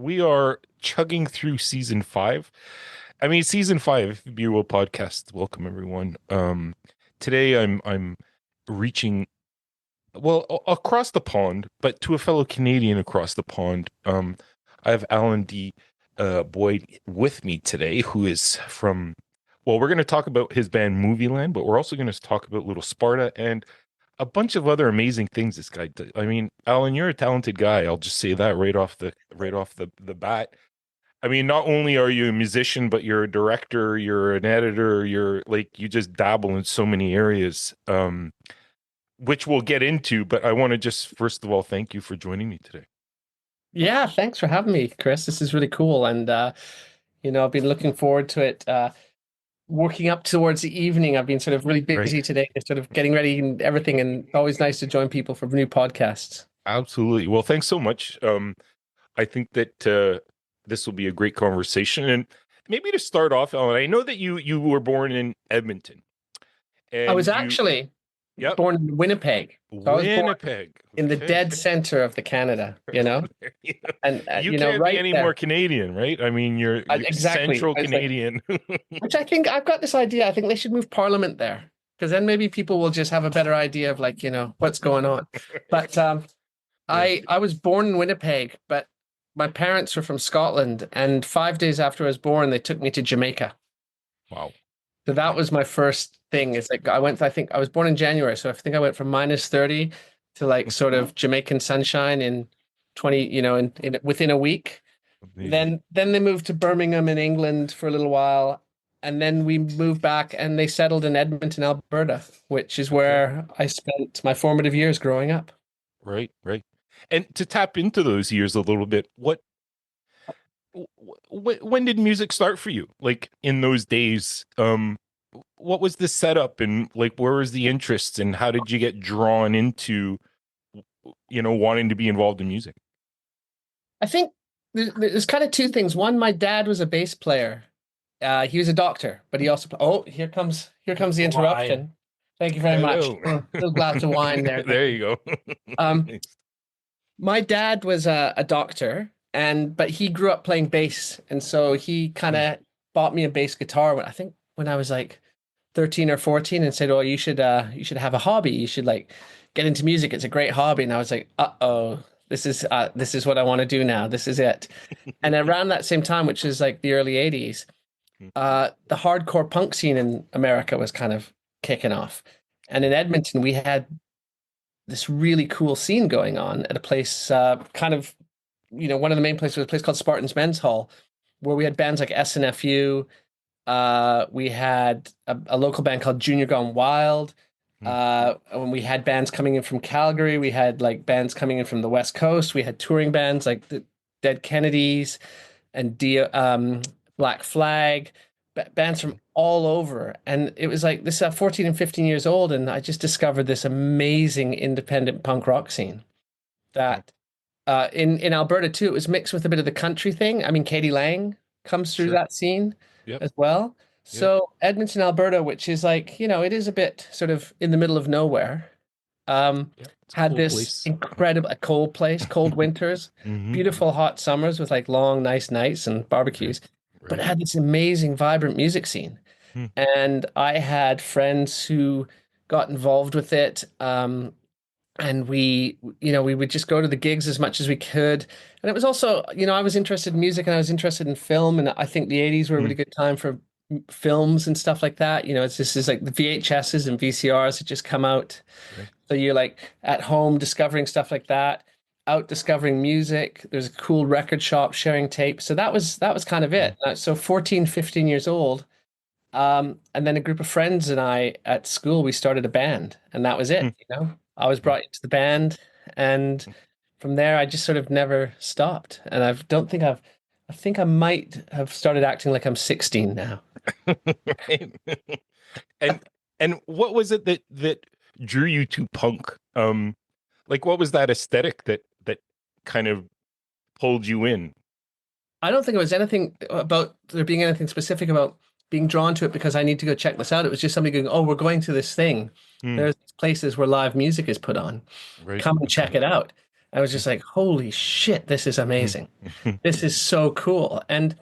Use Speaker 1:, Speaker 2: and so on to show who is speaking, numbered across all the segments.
Speaker 1: We are chugging through season five. I mean, season five, If You Will podcast. Welcome everyone. Today I'm reaching across the pond, but to a fellow Canadian across the pond. I have Alan D. Boyd with me today, who is from. Well, we're going to talk about his band Movieland, but we're also going to talk about Little Sparta and a bunch of other amazing things this guy did. I mean, Alan, you're a talented guy. I'll just say that right off the bat. I mean, not only are you a musician, but you're a director, you're an editor, you're like you just dabble in so many areas, which we'll get into. But I want to just first of all thank you for joining me today.
Speaker 2: Yeah, thanks for having me, Chris. This is really cool. And I've been looking forward to it. Working up towards the evening, I've been sort of really
Speaker 1: Right.
Speaker 2: busy today, sort of getting ready and everything. And always nice to join people for new podcasts.
Speaker 1: Absolutely. Well, thanks so much. I think that this will be a great conversation. And maybe to start off, Alan, I know that you were born in Edmonton,
Speaker 2: I was
Speaker 1: and
Speaker 2: actually
Speaker 1: yep,
Speaker 2: born in Winnipeg. So I was born
Speaker 1: Winnipeg.
Speaker 2: in the
Speaker 1: Okay.
Speaker 2: dead center of the Canada, you know,
Speaker 1: You
Speaker 2: and
Speaker 1: you can't be
Speaker 2: right
Speaker 1: any more
Speaker 2: there.
Speaker 1: Canadian, right? I mean, you're
Speaker 2: Exactly.
Speaker 1: central
Speaker 2: I was like,
Speaker 1: Canadian.
Speaker 2: which I think I've got this idea. I think they should move Parliament there because then maybe people will just have a better idea of like, what's going on. But
Speaker 1: Yeah.
Speaker 2: I was born in Winnipeg, but my parents were from Scotland, and 5 days after I was born, they took me to Jamaica.
Speaker 1: Wow.
Speaker 2: So that was my first thing. It's like I think I was born in January, so I think I went from -30 to like sort of Jamaican sunshine in 20, in within a week.
Speaker 1: Amazing.
Speaker 2: Then they moved to Birmingham in England for a little while, and then we moved back and they settled in Edmonton, Alberta, which is
Speaker 1: Okay.
Speaker 2: where I spent my formative years growing up.
Speaker 1: Right, right. And to tap into those years a little bit, when did music start for you? Like in those days, what was the setup and like where was the interest and how did you get drawn into, wanting to be involved in music?
Speaker 2: I think there's kind of two things. One, my dad was a bass player. He was a doctor, but he also. Oh, here comes the
Speaker 1: Wine.
Speaker 2: interruption. Thank you very much.
Speaker 1: Hello.
Speaker 2: Little glass of wine there. Thank
Speaker 1: There
Speaker 2: you.
Speaker 1: you go.
Speaker 2: Um,
Speaker 1: Nice.
Speaker 2: my dad was a doctor, but he grew up playing bass, and so he kind
Speaker 1: Mm,
Speaker 2: of bought me a bass guitar when I think when I was like 13 or 14, and said, "Oh, you should have a hobby. You should like get into music. It's a great hobby." And I was like, "Uh-oh, this is what I want to do now. This is it." And around that same time, which is like the early 80s,
Speaker 1: mm,
Speaker 2: the hardcore punk scene in America was kind of kicking off. And in Edmonton, we had this really cool scene going on at a place, kind of, one of the main places was a place called Spartan's Men's Hall, where we had bands like SNFU. We had a local band called Junior Gone Wild.
Speaker 1: mm.
Speaker 2: When we had bands coming in from Calgary, we had like bands coming in from the West Coast. We had touring bands like the Dead Kennedys and Black Flag, bands from all over. And it was like this 14 and 15 years old, and I just discovered this amazing independent punk rock scene
Speaker 1: Wow.
Speaker 2: that in Alberta too, it was mixed with a bit of the country thing. I mean, Katie Lang comes through
Speaker 1: Sure.
Speaker 2: that scene
Speaker 1: Yep.
Speaker 2: as well.
Speaker 1: Yep.
Speaker 2: So Edmonton, Alberta, which is like, it is a bit sort of in the middle of nowhere, um,
Speaker 1: Yep. It's a
Speaker 2: had
Speaker 1: cool
Speaker 2: this
Speaker 1: place.
Speaker 2: incredible, a cold place, cold winters,
Speaker 1: Hmm.
Speaker 2: beautiful hot summers with like long, nice nights and
Speaker 1: Right.
Speaker 2: barbecues, but it
Speaker 1: Right.
Speaker 2: had this amazing, vibrant music scene.
Speaker 1: Mm,
Speaker 2: And I had friends who got involved with it. And we would just go to the gigs as much as we could. And it was also, I was interested in music and I was interested in film. And I think the 80s were a
Speaker 1: mm.
Speaker 2: really good time for films and stuff like that. It's just is like the VHSs and VCRs had just come out.
Speaker 1: Right.
Speaker 2: So you're like at home discovering stuff like that, out discovering music. There's a cool record shop sharing tapes. So that was kind of
Speaker 1: Mm,
Speaker 2: it. So 14, 15 years old. And then a group of friends and I at school, we started a band, and that was
Speaker 1: mm,
Speaker 2: it. I was
Speaker 1: mm,
Speaker 2: brought into the band, and from there, I just sort of never stopped. And I think I might have started acting like I'm 16 now.
Speaker 1: Right. And what was it that drew you to punk? Like what was that aesthetic that kind of pulled you in?
Speaker 2: I don't think it was anything about there being anything specific about being drawn to it because I need to go check this out. It was just somebody going, "Oh, we're going to this thing.
Speaker 1: Mm,
Speaker 2: There's places where live music is put on.
Speaker 1: right.
Speaker 2: Come and
Speaker 1: Okay.
Speaker 2: check it out." I was just like, holy shit, this is amazing. This is so cool. And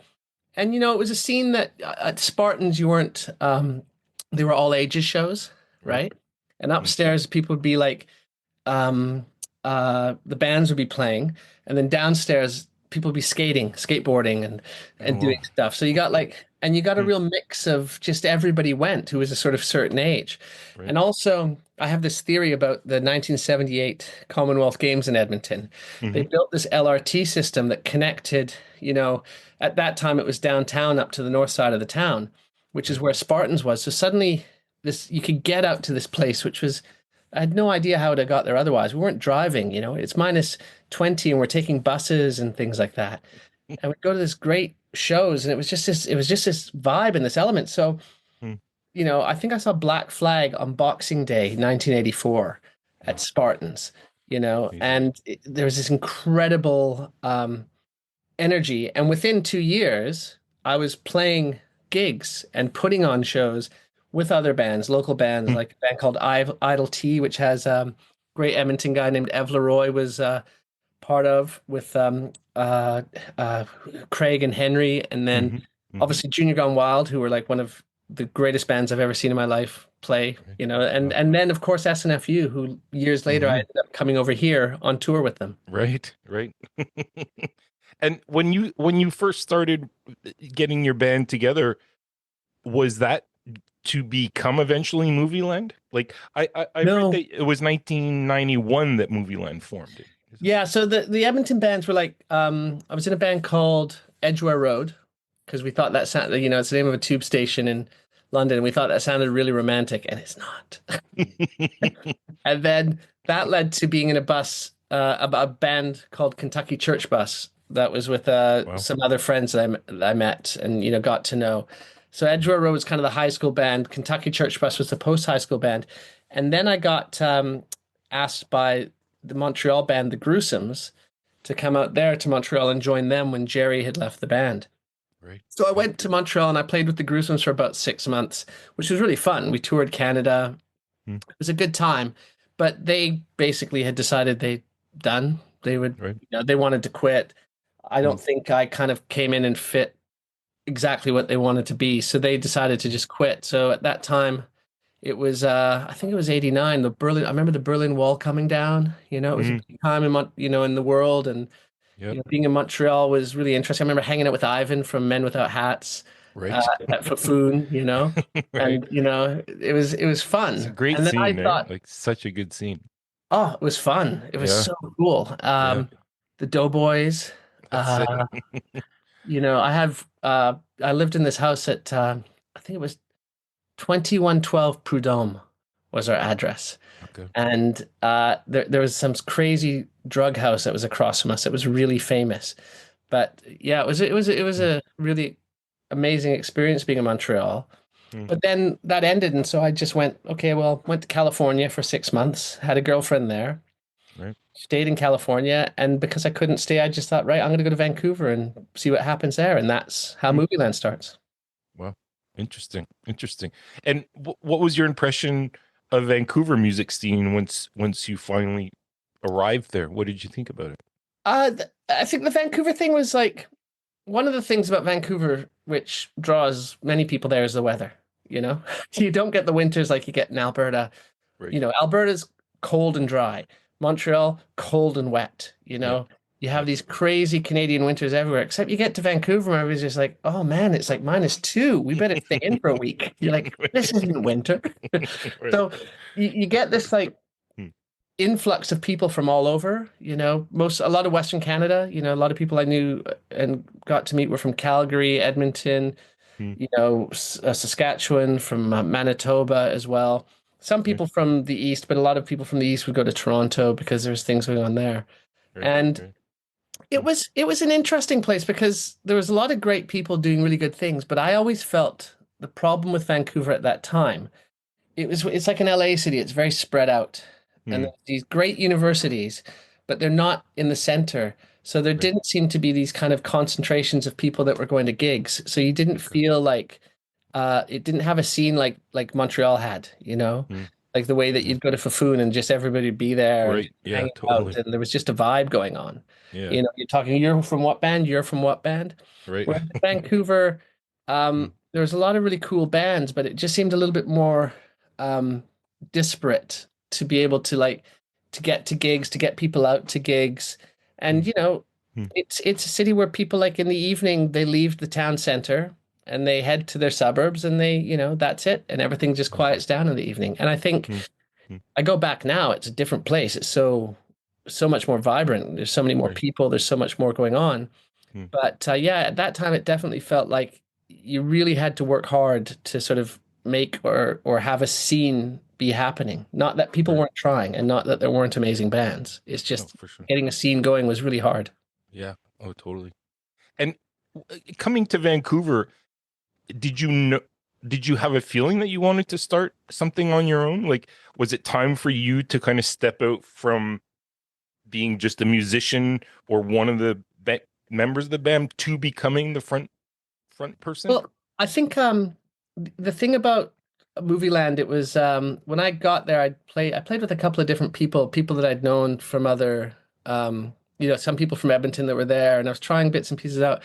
Speaker 2: it was a scene that at Spartans you weren't they were all ages shows,
Speaker 1: Right.
Speaker 2: right? And upstairs people would be like um the bands would be playing, and then downstairs people would be skating, skateboarding
Speaker 1: Oh,
Speaker 2: and doing
Speaker 1: wow.
Speaker 2: stuff. So you got a real mix of just everybody went who was a sort of certain age.
Speaker 1: Right.
Speaker 2: And also I have this theory about the 1978 Commonwealth Games in Edmonton. They
Speaker 1: Hmm.
Speaker 2: built this LRT system that connected, you know, at that time it was downtown up to the north side of the town, which is
Speaker 1: Right.
Speaker 2: where Spartans was. So suddenly this you could get out to this place, which was I had no idea how it had got there otherwise. We weren't driving, it's minus 20 and we're taking buses and things like that. And we'd go to this great shows and it was just this vibe and this element. So,
Speaker 1: Mm.
Speaker 2: I think I saw Black Flag on Boxing Day, 1984 at
Speaker 1: Wow.
Speaker 2: Spartans,
Speaker 1: Amazing.
Speaker 2: and there was this incredible energy. And within 2 years, I was playing gigs and putting on shows with other bands, local bands,
Speaker 1: Mm.
Speaker 2: like a band called Idle T, which has great Edmonton guy named Ev Leroy was part of with uh, Craig and Henry, and then
Speaker 1: Hmm. Hmm.
Speaker 2: obviously Junior Gone Wild, who were like one of the greatest bands I've ever seen in my life play,
Speaker 1: Right.
Speaker 2: and
Speaker 1: Wow.
Speaker 2: and then of course SNFU, who years later I
Speaker 1: Hmm.
Speaker 2: ended up coming over here on tour with them.
Speaker 1: Right. Right. And when you first started getting your band together, was that to become eventually Movieland? Like I've read
Speaker 2: No,
Speaker 1: that it was 1991 that Movieland formed. Is that
Speaker 2: yeah, so the Edmonton bands were like I was in a band called Edgware Road because we thought that sounded, it's the name of a tube station in London, and we thought that sounded really romantic, and it's not. And then that led to being in a bus, a band called Kentucky Church Bus that was with
Speaker 1: Wow.
Speaker 2: some other friends that I met and got to know. So Edgware Road was kind of the high school band. Kentucky Church Bus was the post high school band, and then I got asked by the Montreal band, the Gruesomes, to come out there to Montreal and join them when Jerry had left the band.
Speaker 1: Right.
Speaker 2: So I
Speaker 1: Right.
Speaker 2: went to Montreal and I played with the Gruesomes for about 6 months, which was really fun. We toured Canada.
Speaker 1: Mm.
Speaker 2: It was a good time, but they basically had decided they done. They would,
Speaker 1: Right.
Speaker 2: they wanted to quit. I
Speaker 1: Mm.
Speaker 2: don't think I kind of came in and fit exactly what they wanted to be, so they decided to just quit. So at that time, it was I think it was 89, I remember the Berlin Wall coming down. It was a
Speaker 1: Mm.
Speaker 2: big time in the world, and
Speaker 1: Yep.
Speaker 2: being in Montreal was really interesting. I remember hanging out with Ivan from Men Without Hats
Speaker 1: Right.
Speaker 2: at Fofoon,
Speaker 1: Right.
Speaker 2: and it was
Speaker 1: It's a
Speaker 2: fun.
Speaker 1: great
Speaker 2: And then I
Speaker 1: scene, eh?
Speaker 2: thought,
Speaker 1: Like such a good scene.
Speaker 2: oh, it was fun. It was
Speaker 1: Yeah.
Speaker 2: so cool.
Speaker 1: Yeah.
Speaker 2: The Doughboys.
Speaker 1: That's it.
Speaker 2: I lived in this house at I think it was 2112 Prudhomme was our address.
Speaker 1: Okay.
Speaker 2: And there was some crazy drug house that was across from us. It was really famous. But yeah, it was
Speaker 1: Mm.
Speaker 2: a really amazing experience being in Montreal.
Speaker 1: Mm.
Speaker 2: But then that ended, and so I just went, okay, well, went to California for 6 months, had a girlfriend there,
Speaker 1: Right.
Speaker 2: stayed in California, and because I couldn't stay, I just thought, right, I'm going to go to Vancouver and see what happens there, and that's how
Speaker 1: Mm.
Speaker 2: Movieland starts.
Speaker 1: Wow. Interesting. Interesting. And what was your impression of Vancouver music scene once you finally arrived there? What did you think about it?
Speaker 2: I think the Vancouver thing was like one of the things about Vancouver, which draws many people there, is the weather. You know, you don't get the winters like you get in Alberta.
Speaker 1: Right.
Speaker 2: Alberta's cold and dry. Montreal, cold and wet.
Speaker 1: Yep.
Speaker 2: You have
Speaker 1: Yep.
Speaker 2: these crazy Canadian winters everywhere, except you get to Vancouver and everybody's just like, oh man, it's like -2. We better stay in for a week. You're like, this isn't winter.
Speaker 1: Right.
Speaker 2: So you get this like
Speaker 1: Mm.
Speaker 2: influx of people from all over, a lot of Western Canada, a lot of people I knew and got to meet were from Calgary, Edmonton,
Speaker 1: Mm.
Speaker 2: Saskatchewan, from Manitoba as well. Some
Speaker 1: Right.
Speaker 2: people from the East, but a lot of people from the East would go to Toronto because there's things going on there.
Speaker 1: Right.
Speaker 2: And
Speaker 1: Right.
Speaker 2: it
Speaker 1: Mm.
Speaker 2: was an interesting place because there was a lot of great people doing really good things, but I always felt the problem with Vancouver at that time, it's like an LA city, it's very spread out. And
Speaker 1: Mm.
Speaker 2: there's these great universities, but they're not in the center. So there
Speaker 1: Right.
Speaker 2: didn't seem to be these kind of concentrations of people that were going to gigs. So you didn't
Speaker 1: Okay.
Speaker 2: feel like it didn't have a scene like Montreal had.
Speaker 1: Mm.
Speaker 2: like the way that
Speaker 1: Yeah.
Speaker 2: you'd go to Fafoon and just everybody would be there and
Speaker 1: Right. Yeah,
Speaker 2: hanging out,
Speaker 1: totally.
Speaker 2: and there was just a vibe going on.
Speaker 1: Yeah.
Speaker 2: You know, you're talking, you're from what band? You're from what band?
Speaker 1: Right.
Speaker 2: Whereas in Vancouver,
Speaker 1: Mm,
Speaker 2: there was a lot of really cool bands, but it just seemed a little bit more um, disparate to be able to like to get to gigs, to get people out to gigs, and
Speaker 1: mm,
Speaker 2: you know,
Speaker 1: mm.
Speaker 2: it's a city where people like in the evening they leave the town center and they head to their suburbs and they, you know, that's it, and everything just
Speaker 1: Mm,
Speaker 2: quiets down in the evening. And I think
Speaker 1: mm, mm.
Speaker 2: I go back now, it's a different place. It's so much more vibrant. There's so many more
Speaker 1: Right.
Speaker 2: people. There's so much more going on.
Speaker 1: Mm,
Speaker 2: But yeah, at that time, it definitely felt like you really had to work hard to sort of make or have a scene be happening. Not that people
Speaker 1: right.
Speaker 2: weren't trying, and not that there weren't amazing bands. It's
Speaker 1: No,
Speaker 2: just
Speaker 1: for sure.
Speaker 2: getting a scene going was really hard.
Speaker 1: Yeah. Oh, totally. And coming to Vancouver, did you know, did you have a feeling that you wanted to start something on your own? Like, was it time for you to kind of step out from being just a musician or one of the members of the band to becoming the front person?
Speaker 2: Well, I think the thing about Movieland, it was when I got there, I played with a couple of different people that I'd known from other you know, some people from Edmonton that were there, and I was trying bits and pieces out.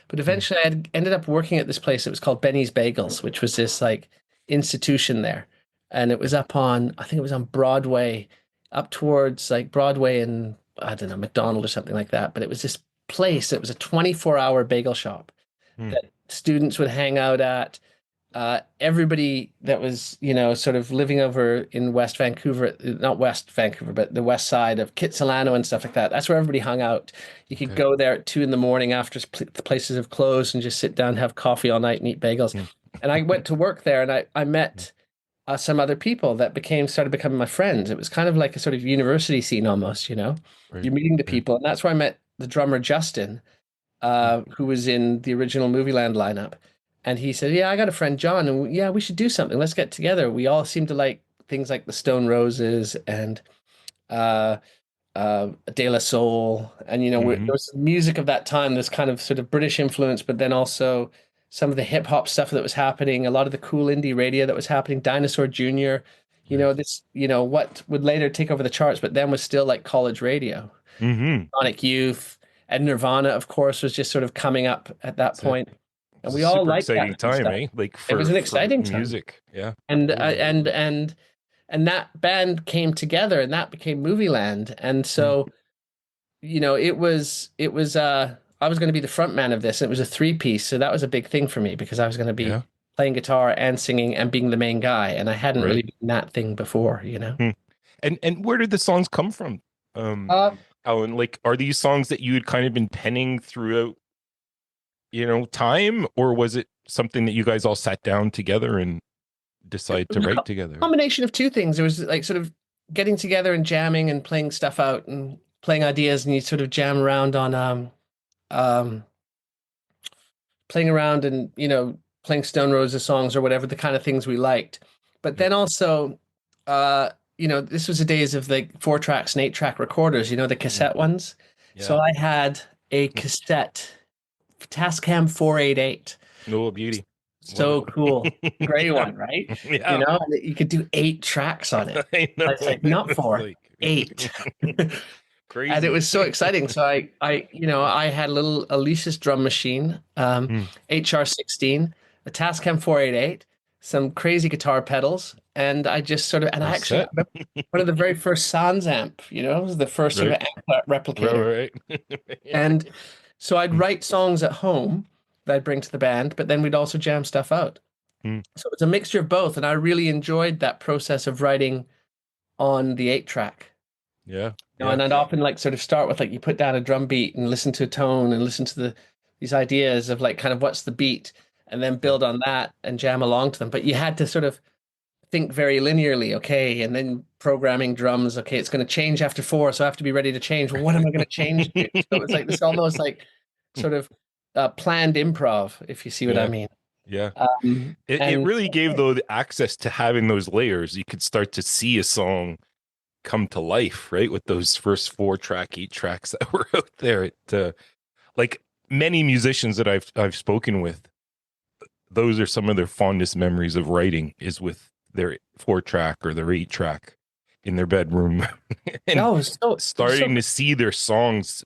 Speaker 2: But
Speaker 1: Mm,
Speaker 2: eventually I had ended up working at this place. It was called Benny's Bagels, which was this like institution there. And it was up on, I think it was on Broadway, up towards like Broadway and I don't know, McDonald or something like that. But it was this place that was a 24-hour bagel shop
Speaker 1: mm,
Speaker 2: that students would hang out at. Everybody that was, you know, sort of living over in West Vancouver, not West Vancouver, but the west side of Kitsilano and stuff like that. That's where everybody hung out. You could
Speaker 1: okay.
Speaker 2: go there at 2 in the morning after the places have closed and just sit down, have coffee all night and eat bagels.
Speaker 1: Mm,
Speaker 2: And I went to work there and I
Speaker 1: mm,
Speaker 2: met some other people that started becoming my friends. It was kind of like a sort of university scene almost, you know.
Speaker 1: right.
Speaker 2: You're meeting the
Speaker 1: Yeah.
Speaker 2: people, and that's where I met the drummer Justin,
Speaker 1: Mm,
Speaker 2: who was in the original Movieland lineup. And he said, "Yeah, I got a friend, John, and yeah, we should do something. Let's get together." We all seem to like things like the Stone Roses and uh, De La Soul. And, you know, there
Speaker 1: mhm.
Speaker 2: was music of that time, this kind of sort of British influence, but then also some of the hip hop stuff that was happening, a lot of the cool indie radio that was happening, Dinosaur Jr., you know,
Speaker 1: Nice.
Speaker 2: this, you know, what would later take over the charts, but then was still like college radio.
Speaker 1: Hmm.
Speaker 2: Sonic Youth and Nirvana, of course, was just sort of coming up at that
Speaker 1: It's a,
Speaker 2: point, and
Speaker 1: it's a
Speaker 2: we all
Speaker 1: super
Speaker 2: liked that
Speaker 1: exciting
Speaker 2: kind of
Speaker 1: time,
Speaker 2: stuff.
Speaker 1: eh? Like
Speaker 2: It was an
Speaker 1: for
Speaker 2: exciting time,
Speaker 1: music. Yeah,
Speaker 2: and
Speaker 1: totally.
Speaker 2: and that band came together, and that became Movieland. And
Speaker 1: Mm,
Speaker 2: so, you know, it was I was going to be the front man of this, and it was a three-piece, so that was a big thing for me because I was going to be
Speaker 1: yeah,
Speaker 2: playing guitar and singing and being the main guy, and I hadn't really
Speaker 1: right.
Speaker 2: been that thing before, you know.
Speaker 1: Mm. And where did the songs come from? Um,
Speaker 2: Uh,
Speaker 1: Alan, like, are these songs that you had kind of been penning throughout, time, or was it something that you guys all sat down together and
Speaker 2: it
Speaker 1: decide to
Speaker 2: was a
Speaker 1: write together?
Speaker 2: combination of two things. There was like sort of getting together and jamming and playing stuff out and playing ideas, and you sort of jam around on um playing around and, you know, playing Stone Roses songs or whatever, the kind of things we liked. But
Speaker 1: Mm,
Speaker 2: then also, uh, you know, this was the days of the 4 tracks and 8 track recorders, you know, the
Speaker 1: mm,
Speaker 2: cassette ones. So
Speaker 1: yeah.
Speaker 2: I had a
Speaker 1: Mm.
Speaker 2: cassette Tascam 488.
Speaker 1: No beauty. Love
Speaker 2: So cool. Gray
Speaker 1: it.
Speaker 2: one, right? You
Speaker 1: Yeah.
Speaker 2: know, and you could do 8 tracks on it.
Speaker 1: I know.
Speaker 2: I was like, not
Speaker 1: It's
Speaker 2: four,
Speaker 1: like
Speaker 2: 8. And it
Speaker 1: crazy.
Speaker 2: was so exciting. So you know, I had a little Alesis drum machine,
Speaker 1: Mm,
Speaker 2: HR16, a Tascam 488, some crazy guitar pedals, and I just sort of, and I
Speaker 1: all
Speaker 2: actually
Speaker 1: set.
Speaker 2: remember one of the very first Sans amp, you know, it was the first sort of
Speaker 1: Right.
Speaker 2: amp
Speaker 1: Right.
Speaker 2: replicator.
Speaker 1: Right. Yeah.
Speaker 2: And so I'd
Speaker 1: Mm,
Speaker 2: write songs at home that I'd bring to the band, but then we'd also jam stuff out.
Speaker 1: mm,
Speaker 2: So it's a mixture of both, and I really enjoyed that process of writing on the 8 track.
Speaker 1: yeah.
Speaker 2: You know,
Speaker 1: Yeah.
Speaker 2: and I'd often like sort of start with like you put down a drum beat and listen to a tone and listen to these ideas of like kind of what's the beat, and then
Speaker 1: Mm,
Speaker 2: build on that and jam along to them. But you had to sort of think very linearly, okay, and then programming drums, okay, it's going to change after 4, so I have to be ready to change. Well, what am I going to change to? So it's like this almost like sort of planned improv, if you see what I
Speaker 1: yeah.
Speaker 2: mean.
Speaker 1: Yeah. It
Speaker 2: And
Speaker 1: really gave though the access to having those layers. You could start to see a song come to life, right? With those first 4 track, 8 tracks that were out there. Like many musicians that I've spoken with, those are some of their fondest memories of writing is with their 4 track or their 8 track in their bedroom and
Speaker 2: No, so
Speaker 1: starting to see their songs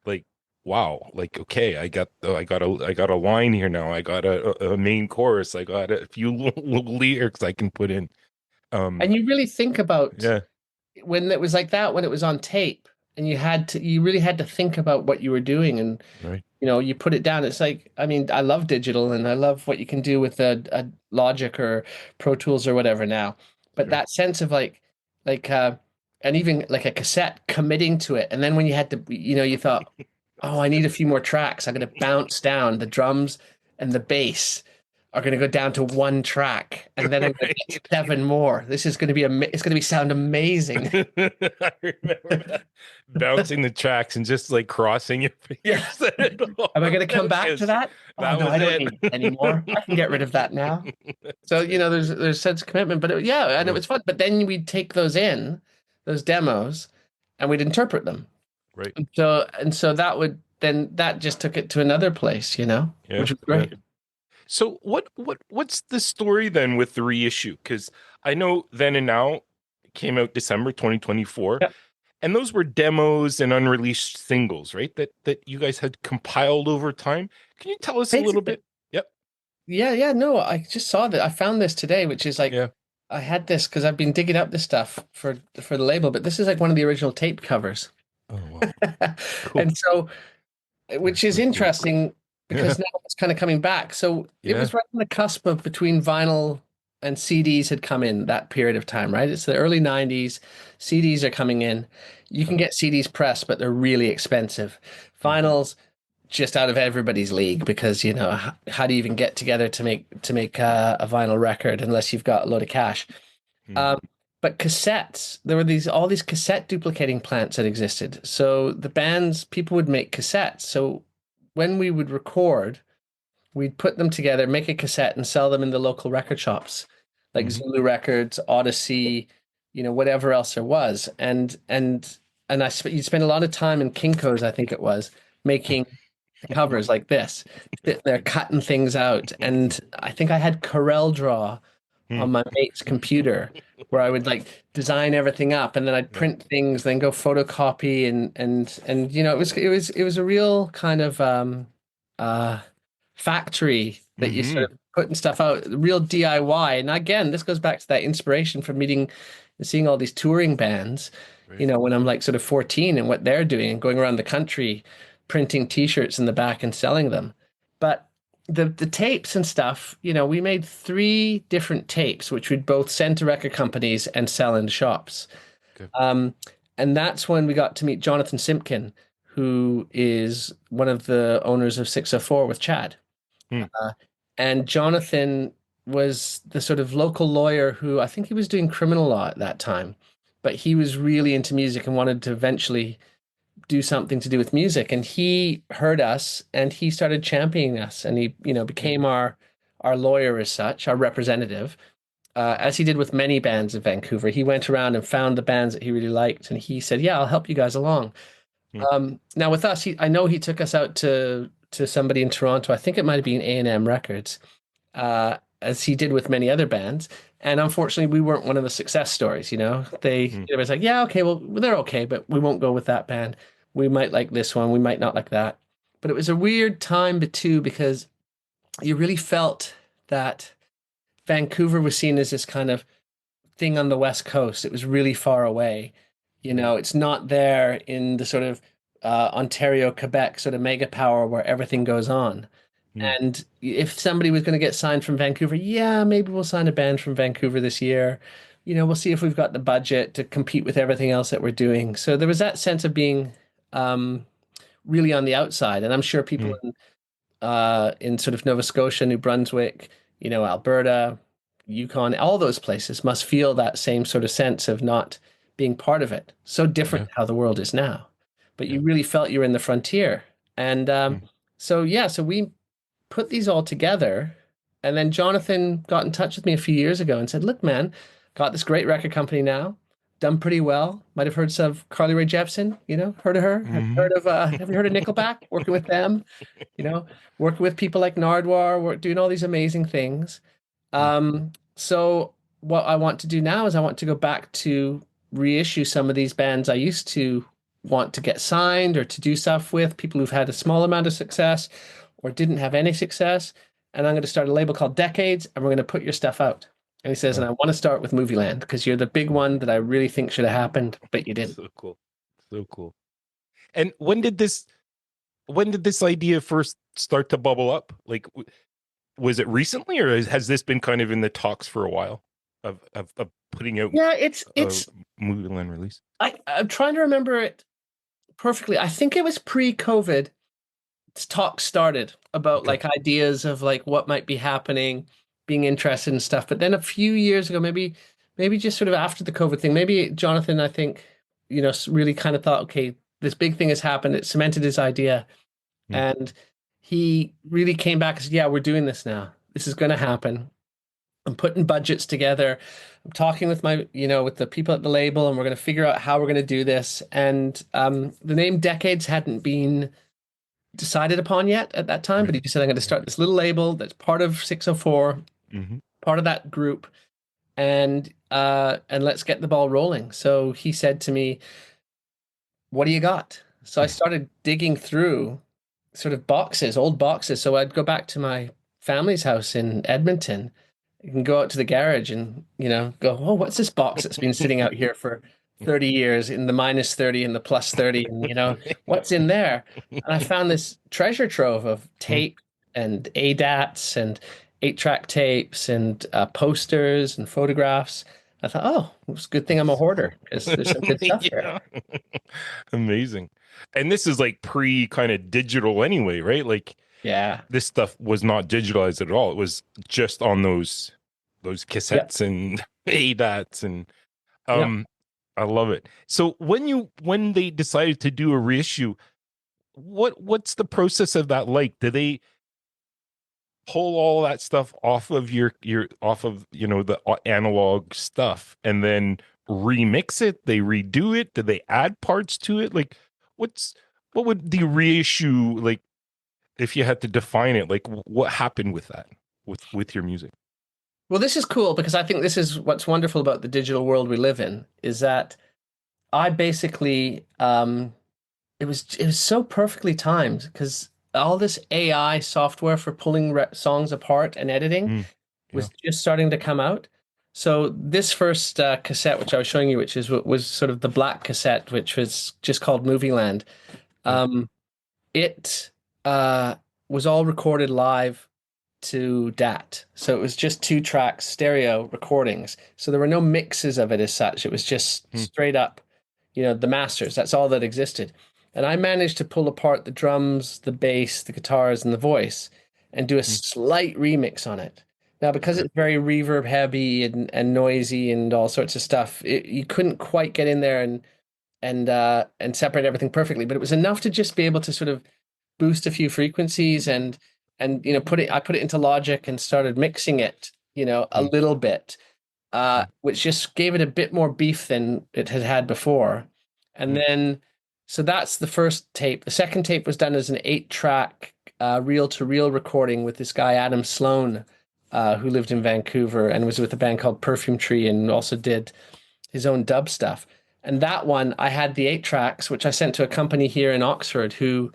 Speaker 1: like, wow, like, okay, I got a line here now. I got a main chorus. I got a few little lyrics I can put in. Um,
Speaker 2: and you really think about
Speaker 1: yeah,
Speaker 2: when it was like that, when it was on tape, and you really had to think about what you were doing, and
Speaker 1: right,
Speaker 2: you put it down. It's like, I mean, I love digital and I love what you can do with a Logic or Pro Tools or whatever now. But
Speaker 1: sure.
Speaker 2: that sense of like and even like a cassette committing to it. And then when you had to, you thought, oh, I need a few more tracks. I'm going to bounce down the drums and the bass are going to go down to one track, and then I'm going to get
Speaker 1: Right.
Speaker 2: 7 more. This is going to be it's going to be sound amazing.
Speaker 1: I remember that. Bouncing the tracks and just like crossing your
Speaker 2: Yeah.
Speaker 1: fingers.
Speaker 2: Am I going to come back to
Speaker 1: Yes,
Speaker 2: that? Oh
Speaker 1: that
Speaker 2: no,
Speaker 1: was
Speaker 2: I don't
Speaker 1: it.
Speaker 2: need it anymore. I can get rid of that now. So,
Speaker 1: That's it.
Speaker 2: there's sense of commitment, but yeah, and it
Speaker 1: Yeah,
Speaker 2: was fun. But then we'd take those demos, and we'd interpret them.
Speaker 1: right.
Speaker 2: And so that just took it to another place,
Speaker 1: Yeah,
Speaker 2: which was
Speaker 1: yeah.
Speaker 2: great.
Speaker 1: So what's the story then with the reissue? Because I know Then and Now came out December 2024,
Speaker 2: Yeah.
Speaker 1: and those were demos and unreleased singles, right? That you guys had compiled over time. Can you tell us a little
Speaker 2: Basically,
Speaker 1: bit? Yep.
Speaker 2: yeah, yeah, no, I just saw that. I found this today, which is like
Speaker 1: Yeah.
Speaker 2: I had this because I've been digging up this stuff for the label, but this is like one of the original tape covers.
Speaker 1: Oh wow. Cool.
Speaker 2: And so which
Speaker 1: That's
Speaker 2: is
Speaker 1: so cool.
Speaker 2: interesting
Speaker 1: Yeah.
Speaker 2: because now it's kind of coming back. So it
Speaker 1: Yeah.
Speaker 2: was right on the cusp of between vinyl and CDs had come in that period of time, right? It's the early 90s. CDs are coming in. You can get CDs pressed, but they're really expensive.
Speaker 1: Mm,
Speaker 2: Vinyls just out of everybody's league because how do you even get together to make a vinyl record unless you've got a load of cash?
Speaker 1: mm,
Speaker 2: Um, but cassettes, there were all these cassette duplicating plants that existed. So the bands, people would make cassettes. So when we would record, we'd put them together, make a cassette, and sell them in the local record shops, like
Speaker 1: mhm,
Speaker 2: Zulu Records, Odyssey, whatever else there was. And you'd spend a lot of time in Kinko's, I think it was, making covers like this, sitting there cutting things out. And I think I had Corel Draw
Speaker 1: mm.
Speaker 2: on my mate's computer where I would like design everything up, and then I'd
Speaker 1: Yeah.
Speaker 2: print things, then go photocopy, and it was a real kind of uh factory that you
Speaker 1: Hmm.
Speaker 2: sort of putting stuff out, real DIY. And again, this goes back to that inspiration from meeting and seeing all these touring bands,
Speaker 1: Right.
Speaker 2: when I'm like sort of 14 and what they're doing and going around the country printing t-shirts in the back and selling them. But the tapes and stuff, we made 3 different tapes, which we'd both send to record companies and sell in shops.
Speaker 1: Okay.
Speaker 2: Um, and that's when we got to meet Jonathan Simpkin, who is one of the owners of 604 with Chad.
Speaker 1: Mm,
Speaker 2: Uh, and Jonathan was the sort of local lawyer who I think he was doing criminal law at that time, but he was really into music and wanted to eventually do something to do with music. And he heard us and he started championing us, and he,
Speaker 1: mm,
Speaker 2: became our lawyer as such, our representative. As he did with many bands in Vancouver, he went around and found the bands that he really liked, and he said, "Yeah, I'll help you guys along."
Speaker 1: mm,
Speaker 2: Now with us, I know he took us out to somebody in Toronto. I think it might have been A&M Records, as he did with many other bands. And unfortunately, we weren't one of the success stories.
Speaker 1: mm,
Speaker 2: It was like, yeah, okay, well, they're okay, but we won't go with that band. We might like this one, we might not like that. But it was a weird time, but too, because you really felt that Vancouver was seen as this kind of thing on the West Coast. It was really far away.
Speaker 1: right.
Speaker 2: It's not there in the sort of Ontario, Quebec sort of mega power where everything goes on.
Speaker 1: Mm,
Speaker 2: And if somebody was going to get signed from Vancouver, yeah, maybe we'll sign a band from Vancouver this year. We'll see if we've got the budget to compete with everything else that we're doing. So there was that sense of being um, really on the outside. And I'm sure people
Speaker 1: mm,
Speaker 2: in sort of Nova Scotia, New Brunswick, Alberta, Yukon, all those places must feel that same sort of sense of not being part of it. So different
Speaker 1: yeah.
Speaker 2: how the world is now. But
Speaker 1: Yeah.
Speaker 2: you really felt you were in the frontier. And
Speaker 1: Mm,
Speaker 2: so we put these all together. And then Jonathan got in touch with me a few years ago and said, "Look, man, got this great record company now, done pretty well. Might have heard of Carly Rae Jepsen, heard of her?
Speaker 1: mhm,
Speaker 2: Have you heard of Nickelback? Working with them, you know, working with people like Nardwar, doing all these amazing things.
Speaker 1: mm,
Speaker 2: So what I want to do now is I want to go back to reissue some of these bands I used to want to get signed or to do stuff with, people who've had a small amount of success or didn't have any success. And I'm going to start a label called Decades, and we're going to put your stuff out. And he says, and
Speaker 1: Oh,
Speaker 2: I want to start with Movieland because you're the big one that I really think should have happened, but you didn't.
Speaker 1: so cool. So cool. And when did this idea first start to bubble up? Like, was it recently, or has this been kind of in the talks for a while of putting out
Speaker 2: Yeah,
Speaker 1: a
Speaker 2: it's
Speaker 1: Movieland release?
Speaker 2: I'm trying to remember it perfectly. I think it was pre-COVID. Talk started about
Speaker 1: Okay.
Speaker 2: like ideas of like what might be happening, being interested in stuff. But then a few years ago, maybe just sort of after the COVID thing, maybe Jonathan, I think, really kind of thought, okay, this big thing has happened. It cemented his idea,
Speaker 1: Mm,
Speaker 2: and he really came back and said, "Yeah, we're doing this now. This is going to happen. I'm putting budgets together. I'm talking with with the people at the label, and we're going to figure out how we're going to do this." And the name Decades hadn't been decided upon yet at that time, but
Speaker 1: right.
Speaker 2: he just said, I'm going to start this little label that's part of 604,
Speaker 1: Mm-hmm.
Speaker 2: part of that group, and let's get the ball rolling. So he said to me, what do you got? So I started digging through sort of boxes, old boxes. So I'd go back to my family's house in Edmonton. You can go out to the garage and, go, oh, what's this box that's been sitting out here for 30 years in the minus 30 and the plus 30? And, what's in there? And I found this treasure trove of tape and ADATs and 8-track tapes and posters and photographs. I thought, oh, it's a good thing I'm a hoarder because there's some good stuff here.
Speaker 1: Yeah. Amazing. And this is like pre kind of digital anyway, right? Like
Speaker 2: Yeah.
Speaker 1: this stuff was not digitalized at all. It was just on those
Speaker 2: Yep.
Speaker 1: cassettes and ADATs and
Speaker 2: Yep.
Speaker 1: um I love it. So when they decided to do a reissue, what's the process of that like? Do they pull all that stuff off of your off of the analog stuff and then remix it, they redo it, do they add parts to it? Like what would the reissue, like, if you had to define it, like what happened with that, with your music?
Speaker 2: Well, this is cool because I think this is what's wonderful about the digital world we live in is that I basically it was so perfectly timed because all this AI software for pulling songs apart and editing
Speaker 1: Mm, yeah.
Speaker 2: was just starting to come out. So this first cassette, which I was showing you, which was sort of the black cassette, which was just called Movieland,
Speaker 1: Yeah.
Speaker 2: um, it was all recorded live to DAT. So it was just 2 tracks, stereo recordings. So there were no mixes of it as such. It was just
Speaker 1: Mm,
Speaker 2: straight up, the masters. That's all that existed. And I managed to pull apart the drums, the bass, the guitars, and the voice and do a
Speaker 1: mm,
Speaker 2: slight remix on it. Now, because
Speaker 1: right.
Speaker 2: it's very reverb heavy and noisy and all sorts of stuff, you couldn't quite get in there and separate everything perfectly, but it was enough to just be able to sort of boost a few frequencies and I put it into Logic and started mixing it, a
Speaker 1: Mm,
Speaker 2: little bit,
Speaker 1: mm,
Speaker 2: which just gave it a bit more beef than it had had before. And
Speaker 1: mm,
Speaker 2: then, so that's the first tape. The second tape was done as an 8-track reel-to-reel recording with this guy Adam Sloan, who lived in Vancouver and was with a band called Perfume Tree and also did his own dub stuff. And that one, I had the 8 tracks, which I sent to a company here in Oxford who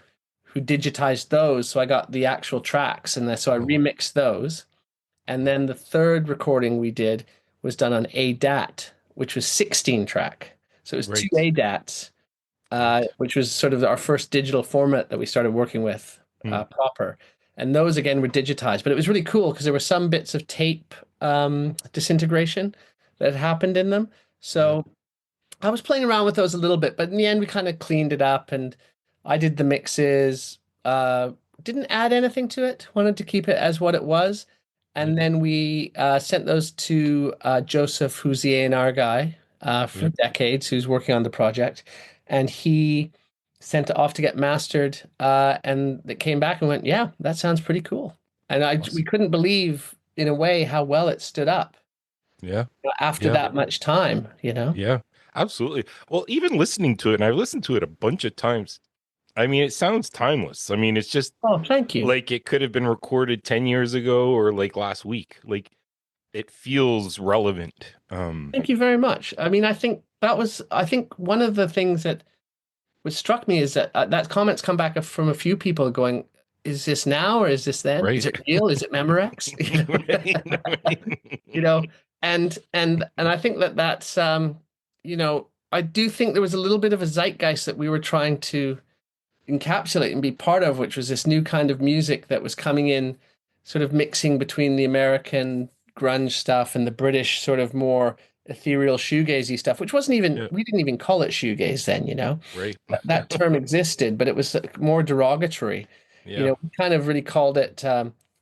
Speaker 2: digitized those. So I got the actual tracks, and so I
Speaker 1: oh wow.
Speaker 2: remixed those. And then the third recording we did was done on ADAT, which was 16 track. So it was two
Speaker 1: Right.
Speaker 2: ADATs,
Speaker 1: Right.
Speaker 2: which was sort of our first digital format that we started working with
Speaker 1: Mm,
Speaker 2: proper. And those again were digitized, but it was really cool because there were some bits of tape disintegration that happened in them.
Speaker 1: yeah.
Speaker 2: So I was playing around with those a little bit, but in the end, we kind of cleaned it up and I did the mixes. Didn't add anything to it. Wanted to keep it as what it was.
Speaker 1: Yeah.
Speaker 2: And then we sent those to Joseph, who's the A&R guy for
Speaker 1: Yeah.
Speaker 2: decades, who's working on the project. And he sent it off to get mastered. And it came back and went, yeah, that sounds pretty cool. And we
Speaker 1: Awesome.
Speaker 2: couldn't believe, in a way, how well it stood up
Speaker 1: Yeah.
Speaker 2: after
Speaker 1: Yeah.
Speaker 2: that much time.
Speaker 1: Yeah. Absolutely. Well, even listening to it, and I've listened to it a bunch of times. I mean, it sounds timeless. I mean, it's just
Speaker 2: Oh, thank you.
Speaker 1: like it could have been recorded 10 years ago or like last week. Like it feels relevant.
Speaker 2: Thank you very much. I mean, I think one of the things that what struck me is that that comment's come back from a few people going, "Is this now or is this then? Is
Speaker 1: Right.
Speaker 2: it real? Is it Memorex?"
Speaker 1: Right.
Speaker 2: You know, and I think that that's you know, I do think there was a little bit of a zeitgeist that we were trying to encapsulate and be part of, which was this new kind of music that was coming in, sort of mixing between the American grunge stuff and the British sort of more ethereal shoegazy stuff, which wasn't even,
Speaker 1: Yeah.
Speaker 2: we didn't even call it shoegaze then, you know.
Speaker 1: Right.
Speaker 2: That term existed, but it was more derogatory. You
Speaker 1: Yeah.
Speaker 2: know, we kind of really called it,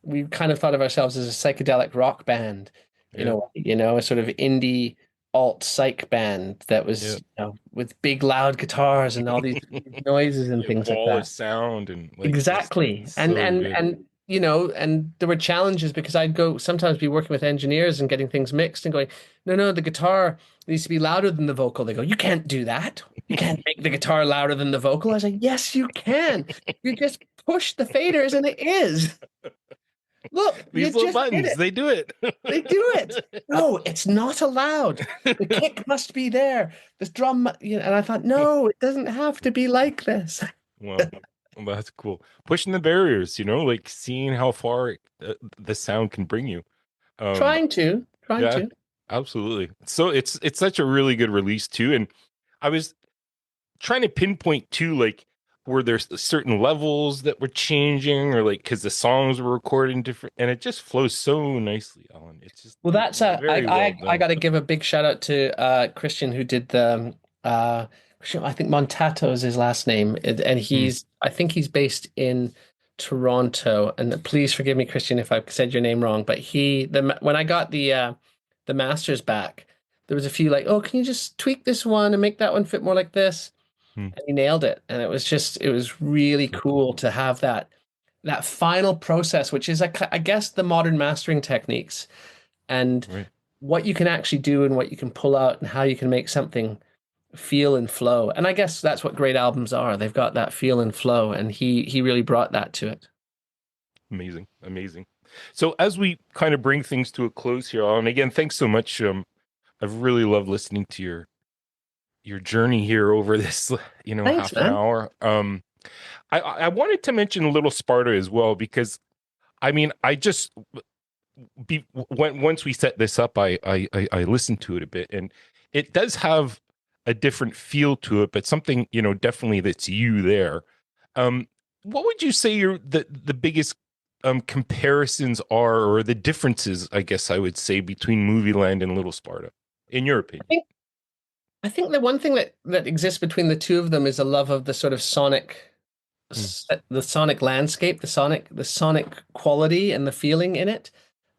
Speaker 2: we kind of thought of ourselves as a psychedelic rock band,
Speaker 1: Yeah.
Speaker 2: you know, a sort of indie alt psych band that was,
Speaker 1: Yeah.
Speaker 2: you know, with big loud guitars and all these noises and
Speaker 1: Yeah.
Speaker 2: things like
Speaker 1: Wall of
Speaker 2: that.
Speaker 1: sound and like just
Speaker 2: Exactly.
Speaker 1: so good.
Speaker 2: And you know, and there were challenges because I'd go sometimes be working with engineers and getting things mixed and going, no, no, the guitar needs to be louder than the vocal. They go, you can't do that. You can't make the guitar louder than the vocal. I was like, yes, you can. You just push the faders and it is. Look, you
Speaker 1: These little
Speaker 2: just did
Speaker 1: buttons,
Speaker 2: it.
Speaker 1: they do it.
Speaker 2: They do it. No, it's not allowed. The kick must be there. This drum, you know, and I thought, no, it doesn't have to be like this.
Speaker 1: Well, that's cool. Pushing the barriers, like seeing how far the sound can bring you. Um,
Speaker 2: Trying
Speaker 1: yeah,
Speaker 2: to.
Speaker 1: absolutely. So it's such a really good release too. And I was trying to pinpoint too, like, were there certain levels that were changing, or like because the songs were recorded in different, and it just flows so nicely, Alan. It's just
Speaker 2: Well, that's
Speaker 1: very well
Speaker 2: I
Speaker 1: done.
Speaker 2: got to give a big shout out to Christian who did the I think Montato is his last name, and
Speaker 1: Hmm.
Speaker 2: I think he's based in Toronto. And please forgive me, Christian, if I've said your name wrong. But when I got the masters back, there was a few like, oh, can you just tweak this one and make that one fit more like this?
Speaker 1: Hmm.
Speaker 2: And he nailed it, and it was really
Speaker 1: So cool.
Speaker 2: cool to have that final process, which is I guess the modern mastering techniques and
Speaker 1: Right.
Speaker 2: what you can actually do and what you can pull out and how you can make something feel and flow. And I guess that's what great albums are. They've got that feel and flow, and he really brought that to it.
Speaker 1: Amazing, amazing. So as we kind of bring things to a close here, Alan, again, thanks so much. I've really loved listening to your journey here over this,
Speaker 2: Thanks,
Speaker 1: half an
Speaker 2: man.
Speaker 1: hour. I wanted to mention Little Sparta as well, because I mean, I just once we set this up, I listened to it a bit, and it does have a different feel to it, but something, definitely that's you there. Um, what would you say the biggest comparisons are, or the differences, I guess I would say, between Movieland and Little Sparta, in your
Speaker 2: I
Speaker 1: opinion?
Speaker 2: think I think the one thing that exists between the two of them is a love of the sort of
Speaker 1: Hmm.
Speaker 2: the sonic landscape, the sonic quality and the feeling in it.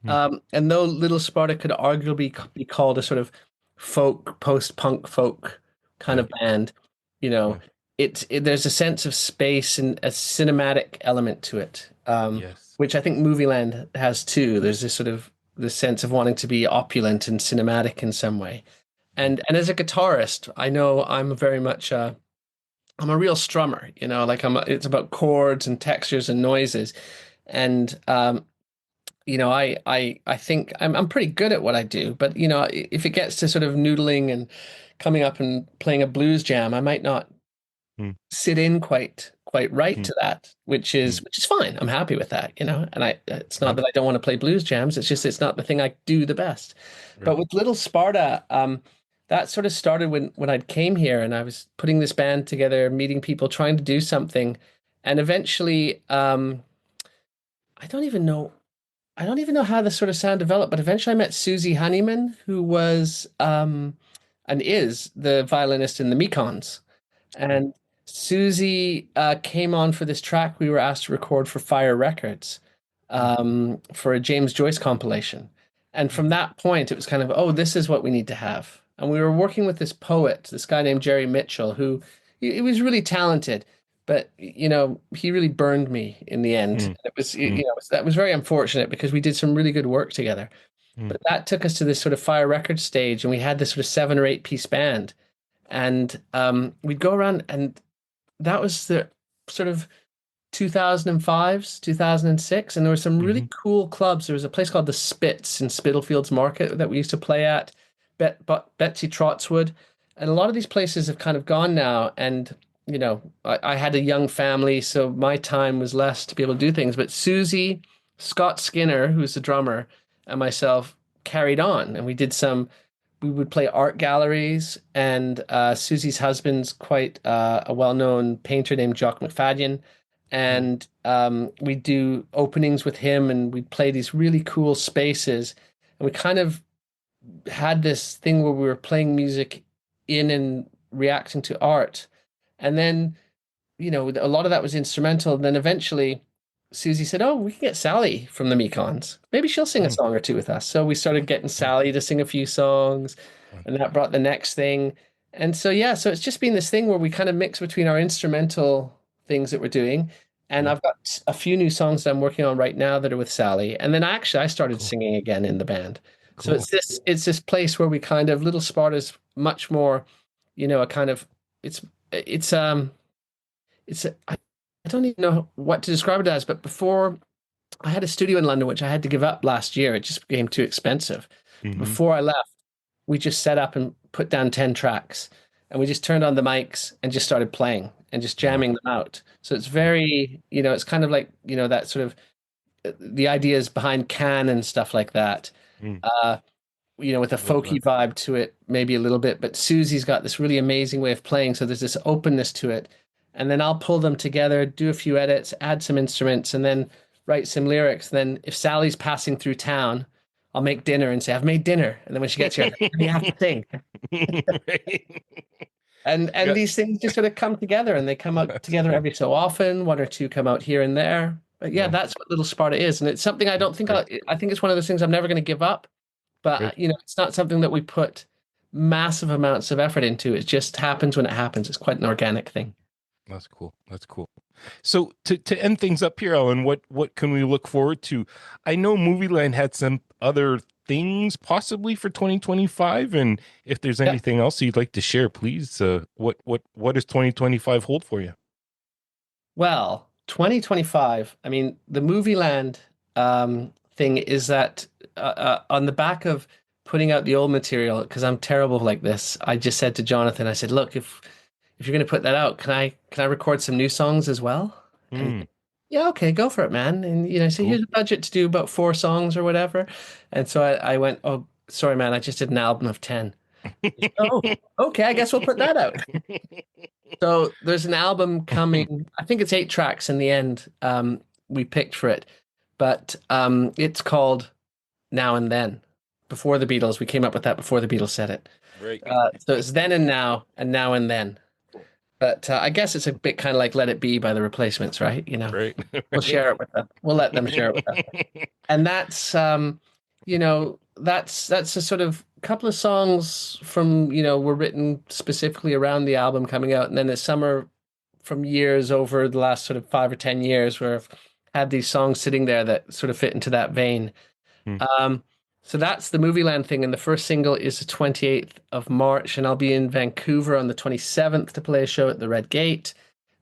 Speaker 1: Hmm.
Speaker 2: And though Little Sparta could arguably be called a sort of folk, post-punk folk kind
Speaker 1: Yeah,
Speaker 2: of band, you know,
Speaker 1: yeah,
Speaker 2: there's a sense of space and a cinematic element to it,
Speaker 1: yes.
Speaker 2: which I think Movieland has too. There's this sort of the sense of wanting to be opulent and cinematic in some way.
Speaker 1: Hmm.
Speaker 2: And as a guitarist, I know I'm very much I'm a real strummer, you know, like it's about chords and textures and noises. And you know, I think I'm pretty good at what I do, but you know, if it gets to sort of noodling and coming up and playing a blues jam, I might not
Speaker 1: Hmm.
Speaker 2: sit in quite right
Speaker 1: Hmm.
Speaker 2: to that,
Speaker 1: Hmm.
Speaker 2: which is fine. I'm happy with that, you know. And it's not
Speaker 1: Yeah,
Speaker 2: that I don't want to play blues jams. It's just it's not the thing I do the best.
Speaker 1: right.
Speaker 2: But with Little Sparta, that sort of started when I came here and I was putting this band together, meeting people, trying to do something, and eventually, I don't even know. I don't even know how the sort of sound developed, but eventually I met Susie Honeyman, who was and is the violinist in the Mekons.
Speaker 1: Hmm.
Speaker 2: And Susie came on for this track we were asked to record for Fire Records
Speaker 1: Hmm.
Speaker 2: for a James Joyce compilation. And
Speaker 1: Hmm.
Speaker 2: from that point, it was kind of, oh, this is what we need to have. And we were working with this poet, this guy named Jerry Mitchell, who he was really talented, but you know, he really burned me in the end.
Speaker 1: Hmm.
Speaker 2: It was,
Speaker 1: Hmm.
Speaker 2: you know, that was very unfortunate because we did some really good work together.
Speaker 1: Hmm.
Speaker 2: But that took us to this sort of Fire Records stage, and we had this sort of 7 or 8 piece band, and we'd go around, and that was the sort of 2005s, 2006, and there were some really
Speaker 1: Hmm.
Speaker 2: cool clubs. There was a place called the Spitz in Spitalfields Market that we used to play at, Betsy Trotswood, and a lot of these places have kind of gone now. And I had a young family, so my time was less to be able to do things. But Susie, Scott Skinner, who's the drummer, and myself carried on, and we did some. We would play art galleries, and Susie's husband's quite a well-known painter named Jock McFadden,
Speaker 1: Hmm.
Speaker 2: and we do openings with him, and we play these really cool spaces, and we kind of had this thing where we were playing music in and reacting to art, and then a lot of that was instrumental. And then eventually, Susie said, "Oh, we can get Sally from the Mekons. Maybe she'll sing a
Speaker 1: Hmm.
Speaker 2: song or two with us." So we started getting Sally to sing a few songs,
Speaker 1: Fun.
Speaker 2: and that brought the next thing. And so, yeah, so it's just been this thing where we kind of mix between our instrumental things that we're doing. And
Speaker 1: Yeah.
Speaker 2: I've got a few new songs that I'm working on right now that are with Sally. And then actually I started
Speaker 1: Cool.
Speaker 2: singing again in the band. So
Speaker 1: Cool.
Speaker 2: it's this place where we kind of Little Sparta's much more, a kind of it's it's I don't even know what to describe it as, but before I had a studio in London, which I had to give up last year. It just became too expensive. But
Speaker 1: Hmm.
Speaker 2: before I left, we just set up and put down 10 tracks, and we just turned on the mics and just started playing and just
Speaker 1: Wow.
Speaker 2: jamming them out. So it's
Speaker 1: Wow.
Speaker 2: very, it's kind of like, that sort of the ideas behind Can and stuff like that.
Speaker 1: Mm.
Speaker 2: Uh, with a
Speaker 1: I love
Speaker 2: folky
Speaker 1: that.
Speaker 2: vibe to it, maybe a little bit. But Susie's got this really amazing way of playing, so there's this openness to it. And then I'll pull them together, do a few edits, add some instruments, and then write some lyrics. Then if Sally's passing through town, I'll make dinner and say, "I've made dinner." And then when she gets here, I say, "You have to sing."
Speaker 1: Right.
Speaker 2: And
Speaker 1: Yeah.
Speaker 2: these things just sort of come together, and they come out
Speaker 1: That's
Speaker 2: together
Speaker 1: cool.
Speaker 2: every so often. One or two come out here and there. But yeah,
Speaker 1: Wow.
Speaker 2: that's what Little Sparta is, and it's something I don't
Speaker 1: That's
Speaker 2: think
Speaker 1: great.
Speaker 2: I think it's one of those things I'm never going to give up.
Speaker 1: Great.
Speaker 2: But it's not something that we put massive amounts of effort into. It just happens when it happens. It's quite an organic thing.
Speaker 1: That's cool. That's cool. So to end things up here, Alan, what can we look forward to? I know Movieland had some other things possibly for 2025, and if there's
Speaker 2: Yeah.
Speaker 1: anything else you'd like to share, please. What does 2025 hold for you?
Speaker 2: Well, 2025, I mean, the Movieland thing is that on the back of putting out the old material, because I'm terrible like this, I just said to Jonathan, I said, "Look, if you're going to put that out, can I record some new songs as well?" And
Speaker 1: Hmm.
Speaker 2: yeah, okay, go for it, man. And so
Speaker 1: Cool.
Speaker 2: here's a budget to do about 4 songs or whatever. And so I went, "Oh, sorry, man, I just did an album of 10." Oh, okay, I guess we'll put that out. So there's an album coming. I think it's 8 tracks in the end. We picked for it, but it's called Now and Then. Before the Beatles, we came up with that before the Beatles said it.
Speaker 1: Right.
Speaker 2: So it's then and now and then. But I guess it's a bit kind of like Let It Be by the Replacements, right?
Speaker 1: Right.
Speaker 2: We'll
Speaker 1: Right.
Speaker 2: share it with them. We'll let them share it with us. And that's a sort of couple of songs from were written specifically around the album coming out, and then there's summer from years over the last sort of 5 or 10 years where I've had these songs sitting there that sort of fit into that vein.
Speaker 1: Hmm.
Speaker 2: um so that's the Movieland thing, and the first single is the 28th of March, and I'll be in Vancouver on the 27th to play a show at the Red Gate.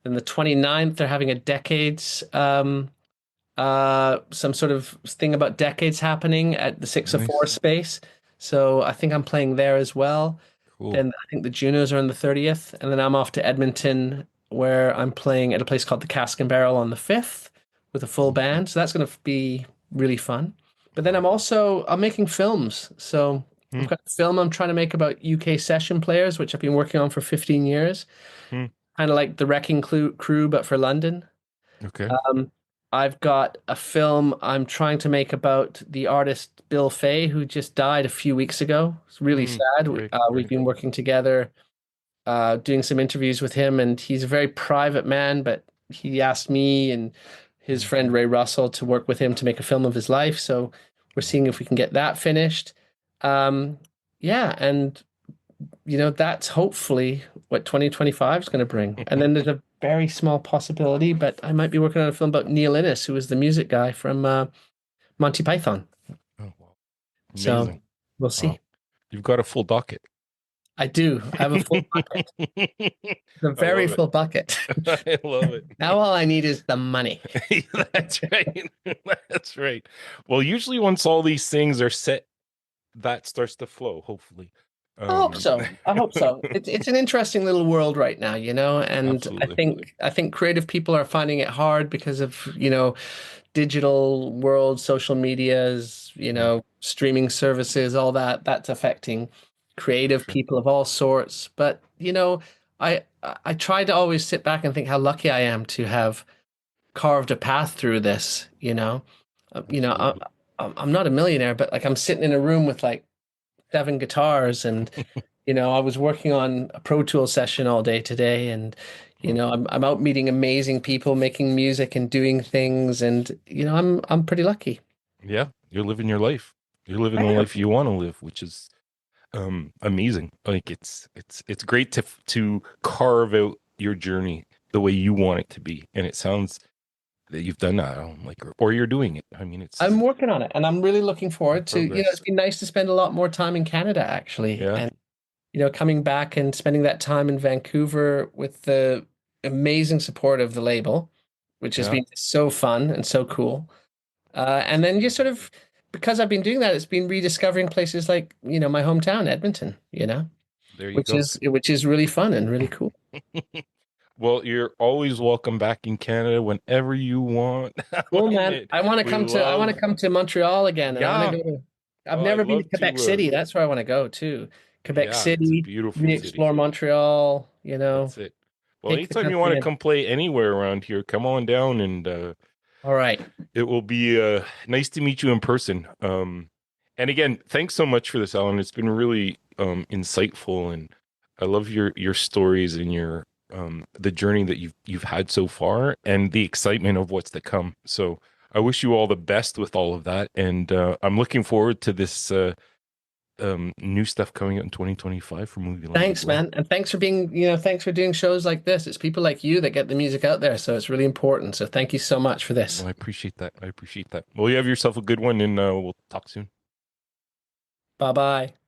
Speaker 2: Then the 29th they're having a decades some sort of thing about decades happening at the 604
Speaker 1: Nice.
Speaker 2: space. So I think I'm playing there as well.
Speaker 1: Cool.
Speaker 2: Then I think the Junos are on the 30th, and then I'm off to Edmonton where I'm playing at a place called the Cask and Barrel on the 5th with a full band. So that's going to be really fun. But then I'm making films. So
Speaker 1: Hmm.
Speaker 2: I've got a film I'm trying to make about UK session players, which I've been working on for 15 years,
Speaker 1: Hmm.
Speaker 2: kind of like the Crew, but for London.
Speaker 1: Okay.
Speaker 2: Um, I've got a film I'm trying to make about the artist Bill Fay, who just died a few weeks ago. It's really
Speaker 1: Hmm.
Speaker 2: sad.
Speaker 1: Right.
Speaker 2: We've
Speaker 1: Right.
Speaker 2: been working together, doing some interviews with him, and he's a very private man, but he asked me and his
Speaker 1: Hmm.
Speaker 2: friend Ray Russell to work with him to make a film of his life. So we're seeing if we can get that finished. Um, yeah, and that's hopefully what 2025 is going to bring. And then there's a very small possibility, but I might be working on a film about Neil Innes, who was the music guy from Monty Python.
Speaker 1: Oh, wow.
Speaker 2: So
Speaker 1: Amazing.
Speaker 2: we'll
Speaker 1: Wow.
Speaker 2: see.
Speaker 1: You've got a full docket.
Speaker 2: I do. I have a full bucket, a
Speaker 1: I
Speaker 2: very
Speaker 1: love it.
Speaker 2: full bucket.
Speaker 1: I love it.
Speaker 2: Now all I need is the money.
Speaker 1: That's right. That's right. Well, usually once all these things are set, that starts to flow, hopefully.
Speaker 2: I hope
Speaker 1: Um,
Speaker 2: so. I hope so. It's an interesting little world right now, and I
Speaker 1: absolutely.
Speaker 2: think I think creative people are finding it hard because of, digital world, social medias,
Speaker 1: Yeah,
Speaker 2: streaming services, all that's affecting
Speaker 1: for
Speaker 2: creative
Speaker 1: sure.
Speaker 2: people of all sorts. But, I try to always sit back and think how lucky I am to have carved a path through this, you know. Uh, You know, I,
Speaker 1: Absolutely.
Speaker 2: I'm not a millionaire, but like I'm sitting in a room with like 7 guitars, and I was working on a Pro Tool session all day today, and
Speaker 1: Well,
Speaker 2: I'm out meeting amazing people, making music and doing things, and I'm pretty lucky.
Speaker 1: yeah, you're living your life. You're living
Speaker 2: I
Speaker 1: the
Speaker 2: am.
Speaker 1: life you want to live, which is amazing. Like it's great to carve out your journey the way you want it to be, and it sounds that you've done that. Like, or you're doing it. I mean,
Speaker 2: I'm
Speaker 1: it's
Speaker 2: working on it, and I'm really looking forward to, it's
Speaker 1: progress.
Speaker 2: been nice to spend a lot more time in Canada actually,
Speaker 1: Yeah,
Speaker 2: and coming back and spending that time in Vancouver with the amazing support of the label, which has
Speaker 1: yeah.
Speaker 2: been so fun and so cool. And then just sort of, because I've been doing that, it's been rediscovering places like, my hometown, Edmonton,
Speaker 1: There you
Speaker 2: which
Speaker 1: go.
Speaker 2: is really fun and really cool.
Speaker 1: Well, you're always welcome back in Canada whenever you want.
Speaker 2: Cool,
Speaker 1: Alan.
Speaker 2: man.
Speaker 1: We
Speaker 2: I want to
Speaker 1: love,
Speaker 2: come to Montreal again, and I want to
Speaker 1: yeah.
Speaker 2: go to, I've
Speaker 1: Oh, I'd
Speaker 2: never been to
Speaker 1: love
Speaker 2: Quebec
Speaker 1: to.
Speaker 2: City. That's where I want to go too. Quebec
Speaker 1: Yeah, it's a
Speaker 2: City,
Speaker 1: beautiful city.
Speaker 2: re-explore Montreal,
Speaker 1: That's it. Well,
Speaker 2: take the
Speaker 1: anytime you want
Speaker 2: country
Speaker 1: to
Speaker 2: in.
Speaker 1: come play anywhere around here, come on down and
Speaker 2: All right.
Speaker 1: it will be nice to meet you in person. And again, thanks so much for this, Alan. It's been really insightful, and I love your stories and your the journey that you've had so far, and the excitement of what's to come. So I wish you all the best with all of that, and I'm looking forward to this new stuff coming out in 2025 for Movieland as
Speaker 2: Thanks,
Speaker 1: well.
Speaker 2: man. And thanks for doing shows like this. It's people like you that get the music out there. So it's really important. So thank you so much for this.
Speaker 1: Well, I appreciate that. I appreciate that. Well, you have yourself a good one, and we'll talk soon.
Speaker 2: Bye bye.